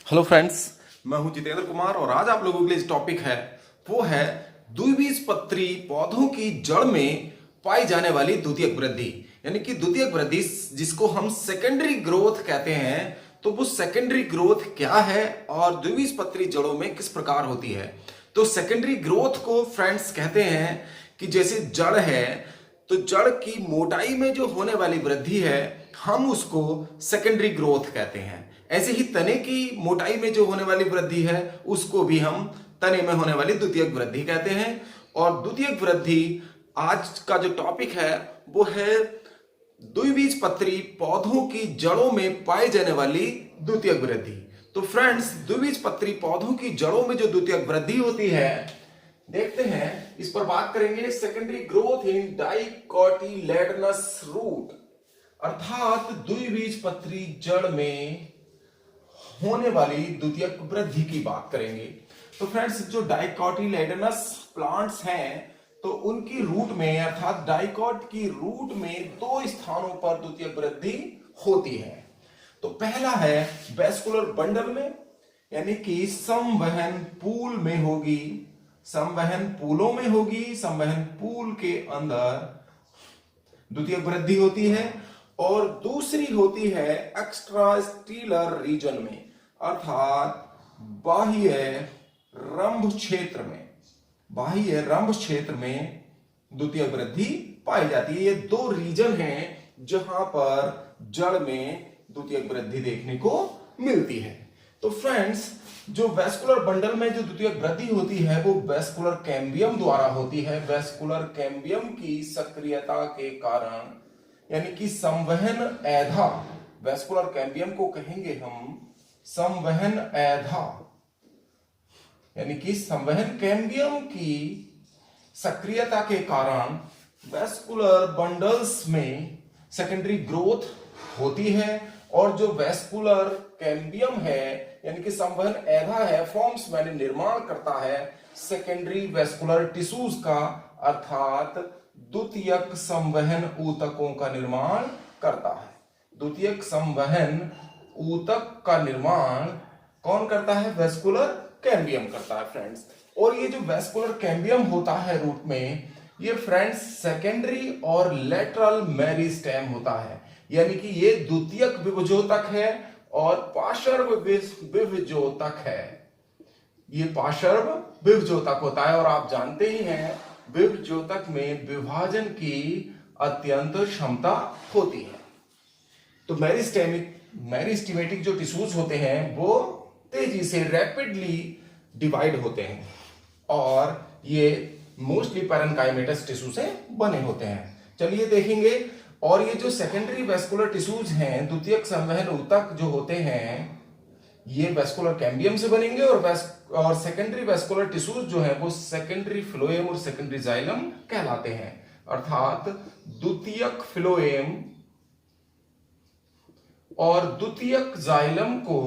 Hello friends, मैं हूं जितेंद्र कुमार और आज आप लोगों के लिए जो टॉपिक है वो है द्विबीजपत्री पौधों की जड़ में पाई जाने वाली द्वितीयक वृद्धि। यानी कि द्वितीयक वृद्धि जिसको हम सेकेंडरी ग्रोथ कहते हैं। तो वो सेकेंडरी ग्रोथ क्या है और द्विबीजपत्री जड़ों में किस प्रकार होती है। तो सेकेंडरी ग्रोथ को फ्रेंड्स कहते हैं कि जैसे जड़ है तो जड़ की मोटाई में जो होने वाली वृद्धि है हम उसको सेकेंडरी ग्रोथ कहते हैं। ऐसे ही तने की मोटाई में जो होने वाली वृद्धि है उसको भी हम तने में होने वाली द्वितीयक वृद्धि कहते हैं। और द्वितीयक वृद्धि आज का जो टॉपिक है वो है द्विबीजपत्री पौधों की जड़ों में पाई जाने वाली द्वितीयक वृद्धि। तो फ्रेंड्स, द्विबीजपत्री पौधों की जड़ों में जो द्वितीयक वृद्धि होती है देखते हैं, इस पर बात करेंगे। सेकेंडरी ग्रोथ इन डाइकोटिलेडनस रूट, अर्थात द्विबीजपत्री जड़ में होने वाली द्वितीयक वृद्धि की बात करेंगे। तो फ्रेंड्स, जो डाइकोटिलेडनस प्लांट्स हैं तो उनकी रूट में अर्थात डाइकोट की रूट में दो स्थानों पर द्वितीयक वृद्धि होती है। तो पहला है वेस्कुलर बंडल में, यानी कि संवहन पूल में होगी, संवहन पूलों में होगी, संवहन पूल के अंदर द्वितीयक वृद्धि होती है। और दूसरी होती है एक्स्ट्रास्टीलर रीजन में, अर्थात बाह्य रंभ क्षेत्र में, बाह्य रंभ क्षेत्र में द्वितीयक वृद्धि पाई जाती है। ये दो रीजन हैं जहां पर जड़ में द्वितीयक वृद्धि देखने को मिलती है। तो फ्रेंड्स, जो वेस्कुलर बंडल में जो द्वितीयक वृद्धि होती है वो वेस्कुलर कैम्बियम द्वारा होती है। वेस्कुलर कैम्बियम की सक्रियता के कारण, यानी कि संवहन ऐधा, वेस्कुलर कैम्बियम को कहेंगे हम संवहन ऐधा, यानी कि संवहन कैम्बियम की सक्रियता के कारण वेस्कुलर बंडल्स में सेकेंडरी ग्रोथ होती है। और जो वेस्कुलर कैम्बियम है यानी कि संवहन ऐधा है, फॉर्म्स मैंने निर्माण करता है सेकेंडरी वेस्कुलर टिश्यूज का, अर्थात द्वितीयक संवहन ऊतकों का निर्माण करता है। द्वितीयक संवहन ऊतक का निर्माण कौन करता है? वेस्कुलर कैम्बियम करता है फ्रेंड्स। और ये जो वेस्कुलर कैम्बियम होता है रूट में, ये फ्रेंड्स सेकेंडरी और लेटरल मेरिस्टेम होता है, यानी कि ये द्वितीयक विभजोतक है और पार्श्व विभजोतक है। ये पार्श्व विभजोतक होता है और आप जानते ही हैं विभजोतक में विभाजन की अत्यंत क्षमता होती है। तो मेरिस्टेमेटिक जो टिश्यूज होते हैं वो तेजी से रैपिडली डिवाइड होते हैं और ये मोस्टली पैरेन्काइमेटस टिश्यू से बने होते हैं। चलिए देखेंगे। और ये जो सेकेंडरी वेस्कुलर टिश्यूज हैं, द्वितीयक संवहन ऊतक जो होते हैं, ये वेस्कुलर कैम्बियम से बनेंगे और सेकेंडरी वेस्कुलर टिश्यूज जो है वो सेकेंडरी फ्लोएम और सेकेंडरी जाइलम कहलाते हैं। अर्थात द्वितीयक फ्लोएम और द्वितीयक जाइलम को,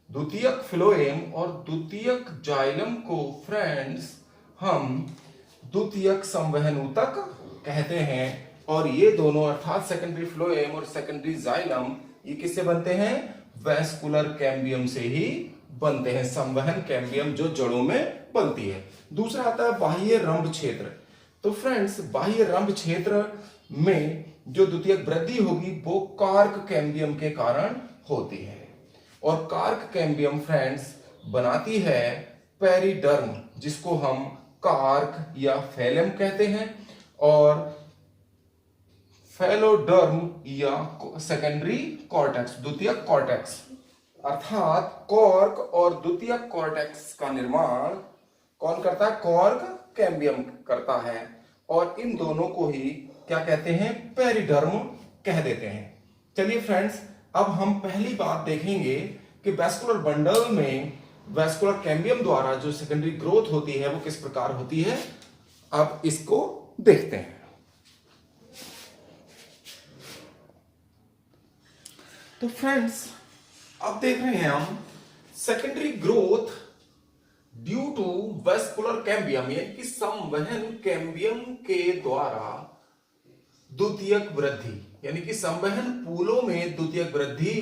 द्वितीयक फ्लोएम और द्वितीयक जाइलम को फ्रेंड्स हम द्वितीयक संवहन ऊतक कहते हैं। और ये दोनों अर्थात सेकेंडरी फ्लोएम और सेकेंडरी जाइलम ये किससे बनते हैं? वेस्कुलर कैम्बियम से ही बनते हैं, संवहन कैम्बियम जो जड़ों में बनती है। दूसरा आता है बाह्य रंभ क्षेत्र। तो फ्रेंड्स, बाह्य रंभ क्षेत्र में जो द्वितीयक वृद्धि होगी वो कार्क कैम्बियम के कारण होती है। और कार्क कैम्बियम फ्रेंड्स बनाती है पेरिडर्म, जिसको हम कार्क या फैलम कहते हैं, और फैलोडर्म या सेकेंडरी कॉर्टेक्स, द्वितीयक कॉर्टेक्स, अर्थात कॉर्क और द्वितीयक कॉर्टेक्स का निर्माण कौन करता है? कॉर्क कैम्बियम करता है। और इन दोनों को ही क्या कहते हैं? पेरिडर्म कह देते हैं। चलिए फ्रेंड्स, अब हम पहली बात देखेंगे कि वेस्कुलर बंडल में वेस्कुलर कैम्बियम द्वारा जो सेकेंडरी ग्रोथ होती है वो किस प्रकार होती है। अब इसको देखते हैं। तो फ्रेंड्स, अब देख रहे हैं हम secondary growth due to vascular cambium, यानी कि संवहन कैम्बियम के द्वारा द्वितीयक वृद्धि, यानी कि संवहन पूलों में द्वितीयक वृद्धि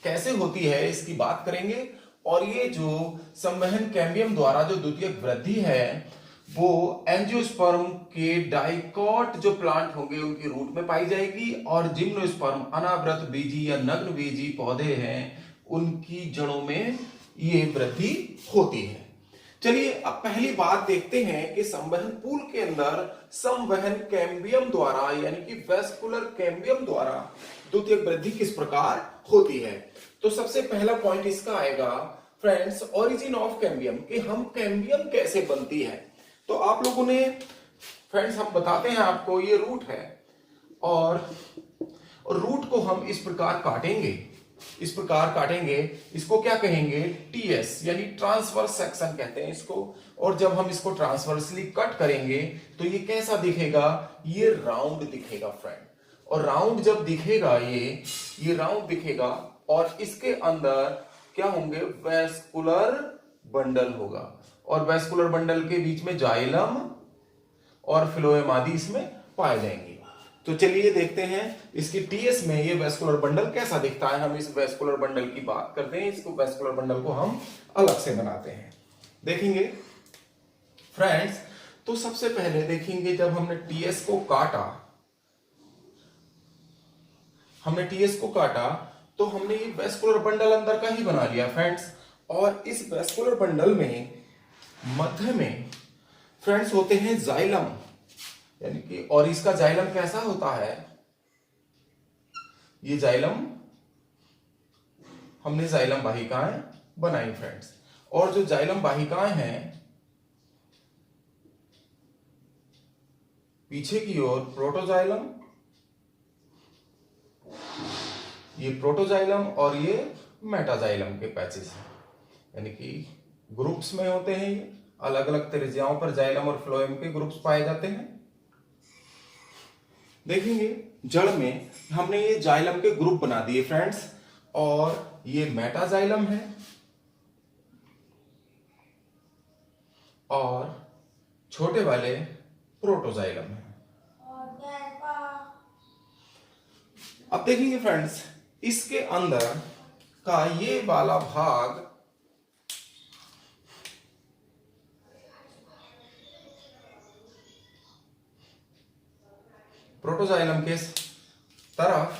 कैसे होती है इसकी बात करेंगे। और ये जो संवहन कैम्बियम द्वारा जो द्वितीयक वृद्धि है वो एंजियोस्पर्म के डाइकॉट जो प्लांट होंगे उनकी रूट में पाई जाएगी, और जिम्नोस्पर्म अनावृत बीजी या नग्न बीजी पौधे हैं उनकी जड़ों में ये वृद्धि होती है। चलिए अब पहली बात देखते हैं कि संवहन पूल के अंदर संवहन कैम्बियम द्वारा यानी कि वेस्कुलर कैम्बियम द्वारा द्वितीयक वृद्धि किस प्रकार होती है। तो सबसे पहला पॉइंट इसका आएगा फ्रेंड्स, ओरिजिन ऑफ कैम्बियम, कि हम कैम्बियम कैसे बनती है। तो आप लोगों ने फ्रेंड्स हम बताते हैं आपको, ये रूट है और रूट को हम इस प्रकार काटेंगे, इसको क्या कहेंगे, टीएस यानी ट्रांसवर्स सेक्शन कहते हैं इसको। और जब हम इसको ट्रांसवर्सली कट करेंगे तो ये कैसा दिखेगा, ये राउंड दिखेगा फ्रेंड। और राउंड जब दिखेगा ये राउंड दिखेगा और इसके अंदर क्या होंगे, वेस्कुलर बंडल होगा, और वेस्कुलर बंडल के बीच में जाइलम और फ्लोएम आदि इसमें पाए जाएंगे। तो चलिए देखते हैं इसकी टीएस में ये वेस्कुलर बंडल कैसा दिखता है। हम इस वेस्कुलर बंडल की बात करते हैं, इसको वेस्कुलर बंडल को हम अलग से बनाते हैं, देखेंगे फ्रेंड्स। तो सबसे पहले देखेंगे जब हमने टीएस को काटा तो हमने ये वेस्कुलर बंडल अंदर का ही बना लिया फ्रेंड्स। और इस वेस्कुलर बंडल में मध्य में फ्रेंड्स होते हैं जाइलम, यानी कि, और इसका जाइलम कैसा होता है, ये जाइलम हमने जाइलम वाहिकाएं बनाई फ्रेंड्स। और जो जाइलम वाहिकाएं हैं पीछे की ओर प्रोटोजाइलम, ये प्रोटोजाइलम और ये मेटाजाइलम के पैचेस हैं, यानी कि ग्रुप्स में होते हैं। ये अलग अलग त्रिज्याओं पर जाइलम और फ्लोएम के ग्रुप्स पाए जाते हैं। देखेंगे जड़ में हमने ये जाइलम के ग्रुप बना दिए फ्रेंड्स, और ये मेटाजाइलम है और छोटे वाले प्रोटोजाइलम है। अब देखेंगे फ्रेंड्स इसके अंदर का ये वाला भाग प्रोटोजाइलम के तरफ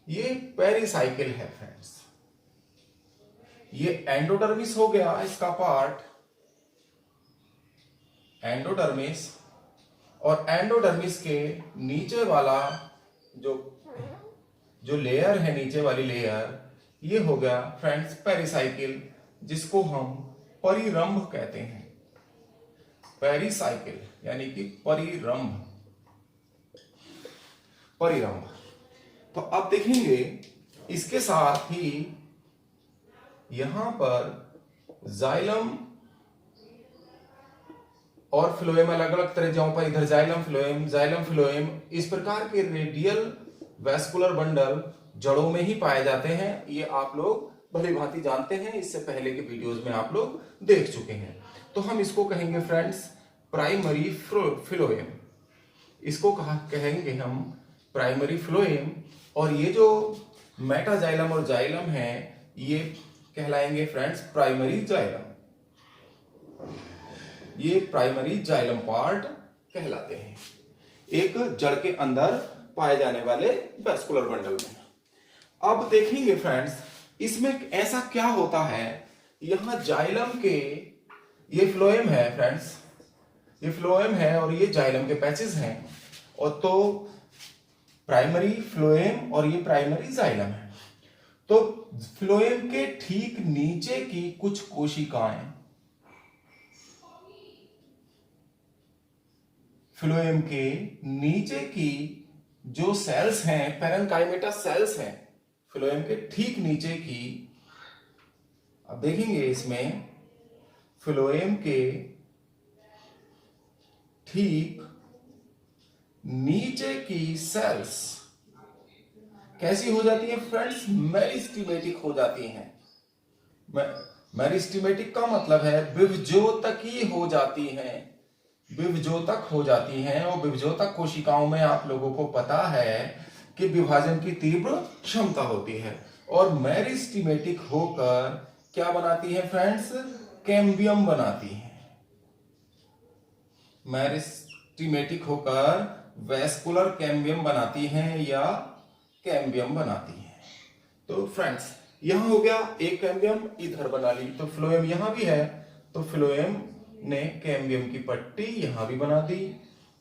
ये पेरिसाइकिल है फ्रेंड्स। ये एंडोडर्मिस हो गया इसका पार्ट, एंडोडर्मिस, और एंडोडर्मिस के नीचे वाला जो लेयर है, नीचे वाली लेयर, ये हो गया फ्रेंड्स पेरिसाइकिल, जिसको हम परिरंभ कहते हैं। पेरिसाइकिल यानी कि परिरंभ। तो अब देखेंगे इसके साथ ही यहां पर जाइलम और फ्लोएम अलग अलग त्रिज्याओं पर, इधर जाइलम फ्लोएम, इस प्रकार के रेडियल वेस्कुलर बंडल जड़ों में ही पाए जाते हैं। ये आप लोग भली भांति जानते हैं, इससे पहले के वीडियोस में आप लोग देख चुके हैं। तो हम इसको कहेंगे फ्रेंड्स प्राइमरी फ्लोएम, इसको कहेंगे हम प्राइमरी फ्लोएम। और ये जो मेटाजाइलम और जाइलम है ये कहलाएंगे फ्रेंड्स प्राइमरी जाइलम, ये प्राइमरी जाइलम पार्ट कहलाते हैं एक जड़ के अंदर पाए जाने वाले वेस्कुलर बंडल में। अब देखेंगे फ्रेंड्स इसमें ऐसा क्या होता है, यहां जाइलम के, ये फ्लोएम है फ्रेंड्स, ये फ्लोएम है और ये जाइलम के पैचेस हैं, और तो प्राइमरी फ्लोएम और ये प्राइमरी जाइलम है। तो फ्लोएम के ठीक नीचे की कुछ कोशिकाएं, फ्लोएम के नीचे की जो सेल्स हैं, पैरेन्काइमेटा सेल्स हैं फ्लोएम के ठीक नीचे की, अब देखेंगे इसमें फ्लोएम के ठीक नीचे की सेल्स कैसी हो जाती है फ्रेंड्स, मेरिस्टेमेटिक हो जाती हैं। मेरिस्टेमेटिक का मतलब है विभजोतकी हो जाती हैं, विभजोतक हो जाती हैं। और विभजोतक कोशिकाओं में आप लोगों को पता है के विभाजन की तीव्र क्षमता होती है। और मेरिस्टेमेटिक होकर क्या बनाती है फ्रेंड्स? कैम्बियम बनाती है। मेरिस्टेमेटिक होकर वैस्कुलर कैम्बियम बनाती हैं या कैम्बियम बनाती हैं। तो फ्रेंड्स यहां हो गया एक कैम्बियम इधर बना ली, तो फ्लोएम यहां भी है, तो फ्लोएम ने कैम्बियम की पट्टी यहां भी बना दी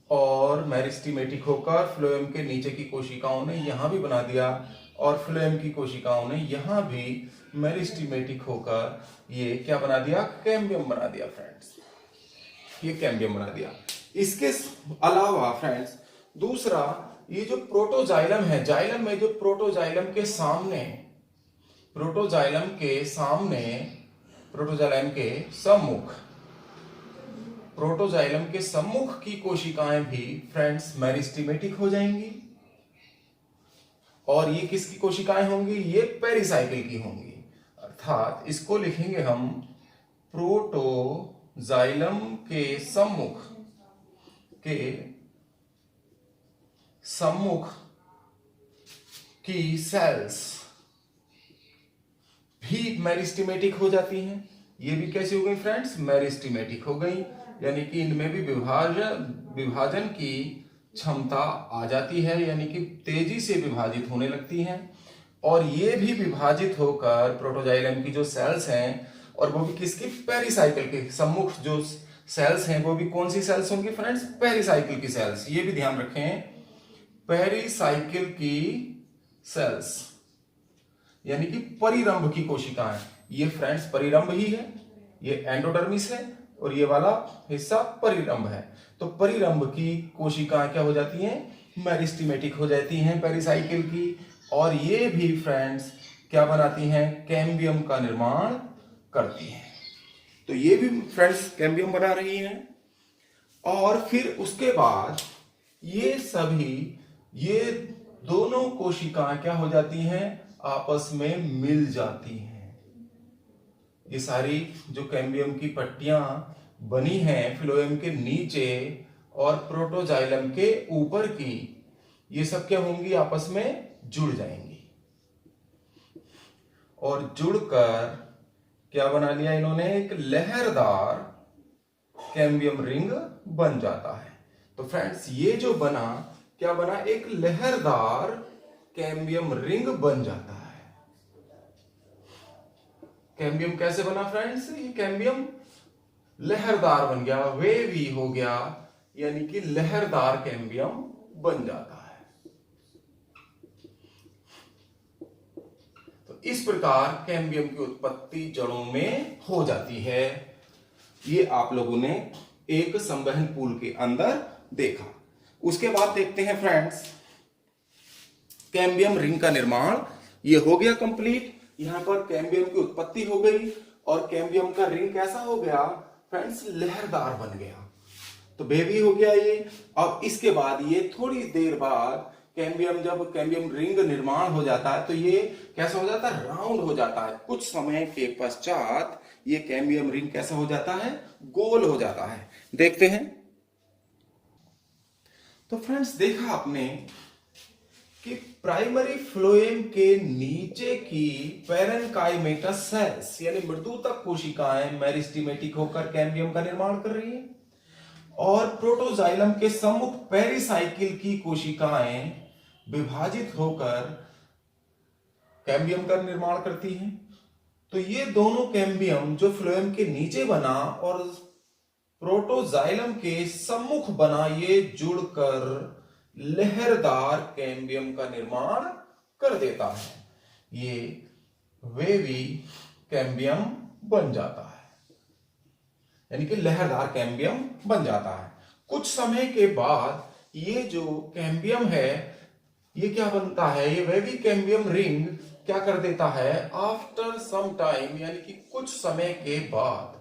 और मेरिस्टेमेटिक होकर फ्लोएम के नीचे की कोशिकाओं ने यहां भी बना दिया और फ्लोएम की कोशिकाओं ने यहां भी मेरिस्टेमेटिक होकर ये क्या बना दिया? कैम्बियम बना दिया फ्रेंड्स, ये कैम्बियम बना दिया। इसके अलावा फ्रेंड्स दूसरा ये जो प्रोटोजाइलम है, जाइलम में जो प्रोटोजाइलम के सामने, प्रोटोजाइलम के सामने, प्रोटोजाइलम के सम्मुख, प्रोटोजाइलम के सम्मुख की कोशिकाएं भी फ्रेंड्स मेरिस्टेमेटिक हो जाएंगी। और ये किसकी कोशिकाएं होंगी? ये पेरिसाइकिल की होंगी। अर्थात इसको लिखेंगे हम प्रोटोजाइलम के सम्मुख की सेल्स भी मेरिस्टेमेटिक हो जाती हैं। ये भी कैसी हो गई फ्रेंड्स? मेरिस्टेमेटिक हो गई, यानी कि इनमें भी विभाजन की क्षमता आ जाती है, यानी कि तेजी से विभाजित होने लगती हैं। और ये भी विभाजित होकर प्रोटोजाइलम की जो सेल्स हैं, और वो भी किसकी? पेरिसाइकिल के सम्मुख जो सेल्स हैं वो भी कौन सी सेल्स होंगी फ्रेंड्स? पेरिसाइकिल की सेल्स। ये भी ध्यान रखें, पेरिसाइकिल की सेल्स यानी कि परिरंभ की कोशिकाएं। ये फ्रेंड्स परिरंभ ही है, ये एंडोडर्मिस है और ये वाला हिस्सा परिरंभ है। तो परिरंभ की कोशिकाएं क्या हो जाती हैं? मेरिस्टेमेटिक हो जाती हैं पेरिसाइकिल की। और ये भी फ्रेंड्स क्या बनाती हैं? कैम्बियम का निर्माण करती हैं। तो ये भी फ्रेंड्स कैम्बियम बना रही हैं। और फिर उसके बाद ये दोनों कोशिकाएं क्या हो जाती हैं? आपस में मिल जाती हैं। ये सारी जो कैम्बियम की पट्टियां बनी हैं फ्लोएम के नीचे और प्रोटोजाइलम के ऊपर की, ये सब क्या होंगी? आपस में जुड़ जाएंगी। और जुड़कर क्या बना लिया इन्होंने? एक लहरदार कैम्बियम रिंग बन जाता है। तो फ्रेंड्स ये जो बना, क्या बना? एक लहरदार कैम्बियम रिंग बन जाता है। कैम्बियम कैसे बना फ्रेंड्स? ये कैम्बियम लहरदार बन गया, वेवी हो गया, यानी कि लहरदार कैम्बियम बन जाता है। तो इस प्रकार कैम्बियम की उत्पत्ति जड़ों में हो जाती है। ये आप लोगों ने एक संवहन पूल के अंदर देखा। उसके बाद देखते हैं फ्रेंड्स कैम्बियम रिंग का निर्माण। ये हो गया कंप्लीट। यहां पर कैम्बियम की उत्पत्ति हो गई और कैम्बियम का रिंग कैसा हो गया फ्रेंड्स? लहरदार बन गया। तो बेबी हो गया ये। अब इसके बाद ये थोड़ी देर बाद जब कैम्बियम रिंग निर्माण हो जाता है तो ये कैसा हो जाता है? राउंड हो जाता है। कुछ समय के पश्चात ये कैम्बियम रिंग कैसा हो जाता है? गोल हो जाता है। देखते हैं। तो फ्रेंड्स देखा आपने कि प्राइमरी फ्लोएम के नीचे की पैरेन्काइमेटस सेल्स यानी मृदुतक कोशिकाएं मेरिस्टेमेटिक होकर कैम्बियम का निर्माण कर रही हैं और प्रोटोजाइलम के सम्मुख पेरिसाइकिल की कोशिकाएं विभाजित होकर कैम्बियम का निर्माण करती हैं। तो ये दोनों कैम्बियम जो फ्लोएम के नीचे बना और प्रोटोजाइलम के सम्मुख बना, ये जुड़कर लहरदार कैम्बियम का निर्माण कर देता है। ये वेवी कैम्बियम बन जाता है, यानी कि लहरदार कैम्बियम बन जाता है। कुछ समय के बाद ये जो कैम्बियम है ये क्या बनता है? ये वेवी कैम्बियम रिंग क्या कर देता है? आफ्टर सम टाइम यानी कि कुछ समय के बाद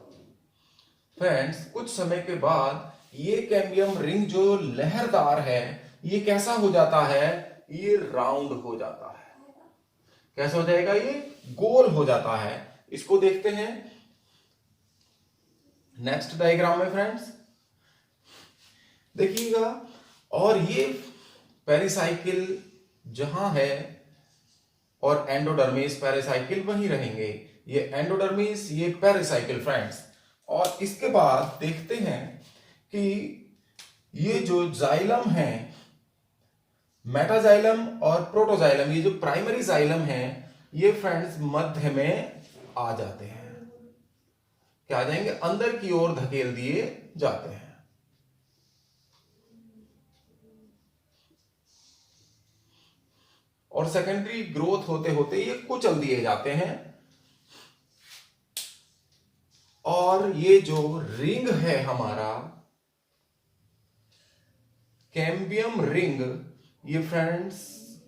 फ्रेंड्स, कुछ समय के बाद ये कैम्बियम रिंग जो लहरदार है ये कैसा हो जाता है? ये राउंड हो जाता है। कैसा हो जाएगा? ये गोल हो जाता है। इसको देखते हैं नेक्स्ट डायग्राम में फ्रेंड्स, देखिएगा। और ये पेरिसाइकिल जहां है और एंडोडर्मिस पेरिसाइकिल वहीं रहेंगे। ये एंडोडर्मिस, ये पेरिसाइकिल फ्रेंड्स। और इसके बाद देखते हैं कि ये जो जाइलम है, मेटाजाइलम और प्रोटोजाइलम, ये जो प्राइमरी जाइलम है, ये फ्रेंड्स मध्य में आ जाते हैं। क्या आ जाएंगे? अंदर की ओर धकेल दिए जाते हैं। और सेकेंडरी ग्रोथ होते होते ये कुचल दिए जाते हैं। और ये जो रिंग है हमारा कैम्बियम रिंग, ये फ्रेंड्स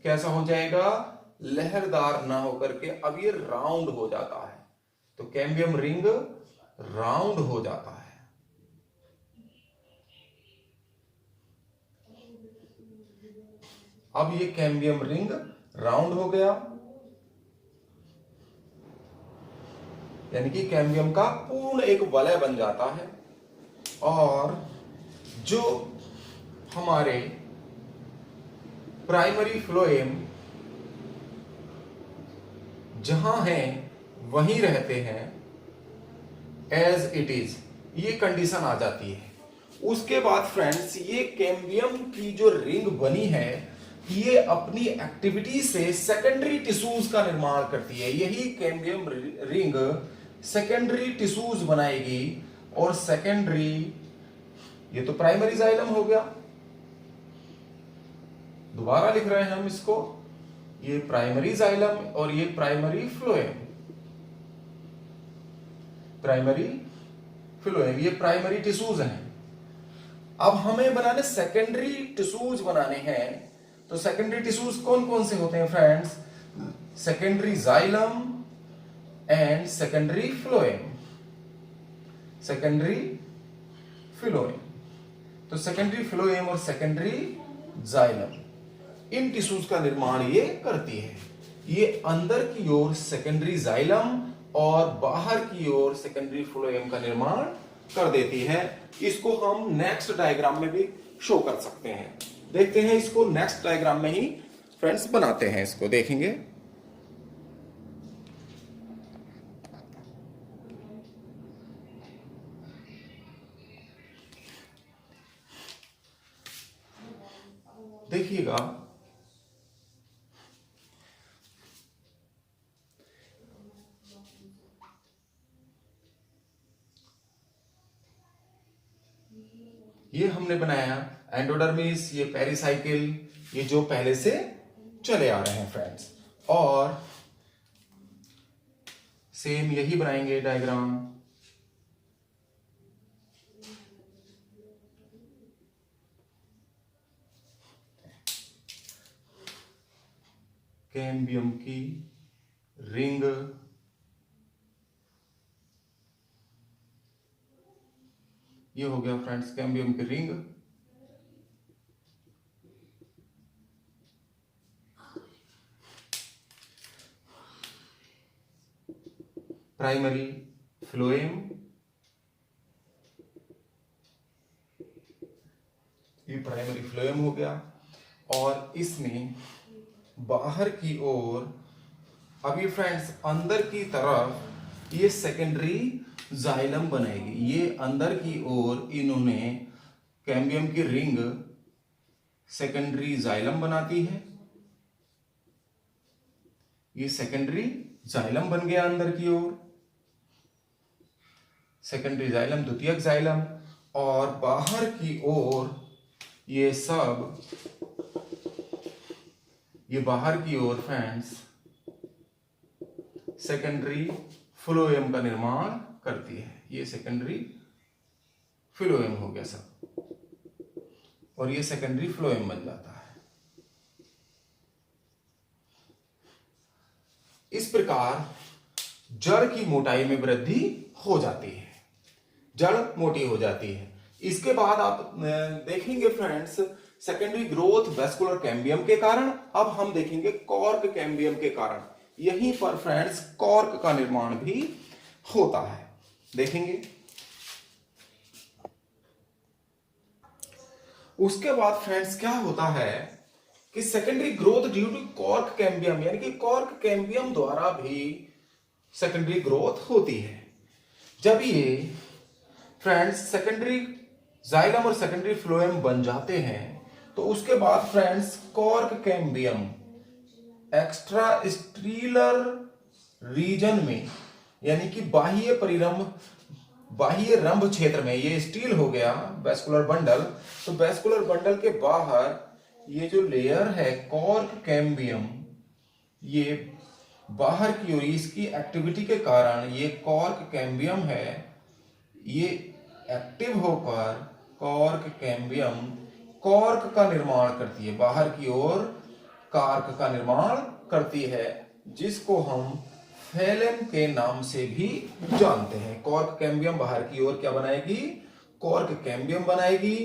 कैसा हो जाएगा? लहरदार ना होकर के अब ये राउंड हो जाता है। तो कैम्बियम रिंग राउंड हो जाता है। अब ये कैम्बियम रिंग राउंड हो गया, यानी कि कैम्बियम का पूर्ण एक वलय बन जाता है। और जो हमारे प्राइमरी फ्लोएम जहां हैं वहीं रहते हैं एज इट इज, ये कंडीशन आ जाती है। उसके बाद फ्रेंड्स ये कैम्बियम की जो रिंग बनी है, ये अपनी एक्टिविटी से सेकेंडरी टिश्यूज का निर्माण करती है। यही कैम्बियम रिंग सेकेंडरी टिश्यूज बनाएगी। और सेकेंडरी, ये तो प्राइमरी जाइलम हो गया, दोबारा लिख रहे हैं हम इसको, ये प्राइमरी जाइलम और ये प्राइमरी फ्लोएम। प्राइमरी फ्लोएम, ये प्राइमरी टिश्यूज हैं। अब हमें बनाने सेकेंडरी टिश्यूज बनाने हैं। तो सेकेंडरी टिश्यूज कौन कौन से होते हैं friends? Secondary xylem and secondary phloem. Secondary phloem, तो सेकेंडरी फ्लोएम और सेकेंडरी जाइलम, इन टिश्यूज का निर्माण ये करती है। ये अंदर की ओर सेकेंडरी जाइलम और बाहर की ओर सेकेंडरी फ्लोएम का निर्माण कर देती है। इसको हम नेक्स्ट डायग्राम में भी शो कर सकते हैं। देखते हैं इसको नेक्स्ट डायग्राम में ही फ्रेंड्स बनाते हैं, इसको देखेंगे। देखिएगा, ये हमने बनाया एंडोडर्मिस, ये पेरिसाइकिल, ये जो पहले से चले आ रहे हैं फ्रेंड्स। और सेम यही बनाएंगे डायग्राम। कैम्बियम की रिंग, ये हो गया फ्रेंड्स कैम्बियम की रिंग। प्राइमरी फ्लोएम, ये प्राइमरी फ्लोएम हो गया। और इसमें बाहर की ओर, अभी फ्रेंड्स अंदर की तरफ ये सेकेंडरी जाइलम बनेगी। ये अंदर की ओर इन्होंने कैम्बियम की रिंग सेकेंडरी जाइलम बनाती है। ये सेकेंडरी जाइलम बन गया अंदर की ओर, सेकेंडरी जाइलम, द्वितीयक जाइलम। और बाहर की ओर ये सब, ये बाहर की ओर फ्रेंड्स सेकेंडरी फ्लोएम का निर्माण करती है। ये सेकेंडरी फ्लोएम हो गया सब, और ये सेकेंडरी फ्लोएम बन जाता है। इस प्रकार जड़ की मोटाई में वृद्धि हो जाती है, जड़ मोटी हो जाती है। इसके बाद आप देखेंगे friends secondary growth vascular cambium के कारण। अब हम देखेंगे कॉर्क कैम्बियम के कारण। यहीं पर फ्रेंड्स कॉर्क का निर्माण भी होता है, देखेंगे। उसके बाद फ्रेंड्स क्या होता है कि secondary growth due to cork cambium, यानी कि कॉर्क कैम्बियम द्वारा भी सेकेंडरी ग्रोथ होती है। जब ये फ्रेंड्स सेकेंडरी जाइलम और सेकेंडरी फ्लोएम बन जाते हैं तो उसके बाद friends cork cambium extra stelar region में, यानी कि बाह्य परिरंभ, बाह्य रंभ क्षेत्र में, ये स्टील हो गया वैस्कुलर बंडल, तो वैस्कुलर बंडल के बाहर ये जो लेयर है कॉर्क कैम्बियम, ये बाहर की ओर इसकी एक्टिविटी के कारण ये कॉर्क कैम्बियम है, ये एक्टिव होकर कॉर्क कैम्बियम कॉर्क का निर्माण करती है, बाहर की ओर कॉर्क का निर्माण करती है, जिसको हम फेलेम के नाम से भी जानते हैं। कॉर्क कैम्बियम बाहर की ओर क्या बनाएगी, कॉर्क कैम्बियम बनाएगी,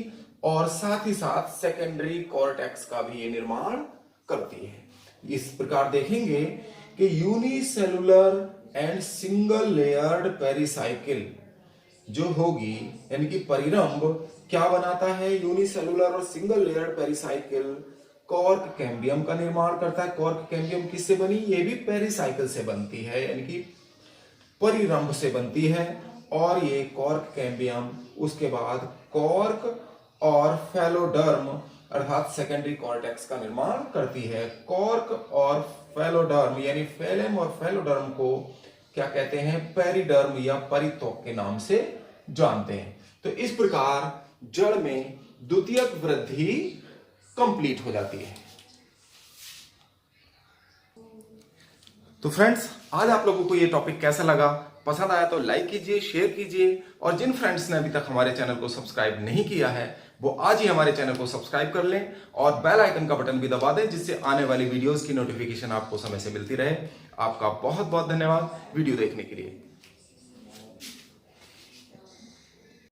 और साथ ही साथ सेकेंडरी कॉर्टेक्स का भी ये निर्माण करती है। इस प्रकार देखेंगे कि unicellular and single layered pericycle जो होगी, यानी कि परिरंभ क्या बनाता है, यूनिसेलुलर और single layered pericycle cork cambium का निर्माण करता है। कॉर्क कैम्बियम किससे बनी, ये भी पेरिसाइकिल से बनती है, यानी कि परिरंभ से बनती है। और ये कॉर्क कैम्बियम उसके बाद कॉर्क और फेलोडर्म अर्थात सेकेंडरी कॉर्टेक्स का निर्माण करती है। कॉर्क और फेलोडर्म यानी फेलेम और फेलोडर्म को क्या कहते हैं, पेरिडर्म या परितोक के नाम से जानते हैं। तो इस प्रकार जड़ में द्वितीयक वृद्धि कंप्लीट हो जाती है। तो फ्रेंड्स, आज आप लोगों को ये टॉपिक कैसा लगा, पसंद आया तो लाइक कीजिए, शेयर कीजिए, और जिन फ्रेंड्स ने अभी तक हमारे चैनल को सब्सक्राइब नहीं किया है वो आज ही हमारे चैनल को सब्सक्राइब कर लें और बेल आइकन का बटन भी दबा दें, जिससे आने वाली वीडियोस की नोटिफिकेशन आपको समय से मिलती रहे। आपका बहुत बहुत धन्यवाद वीडियो देखने के लिए।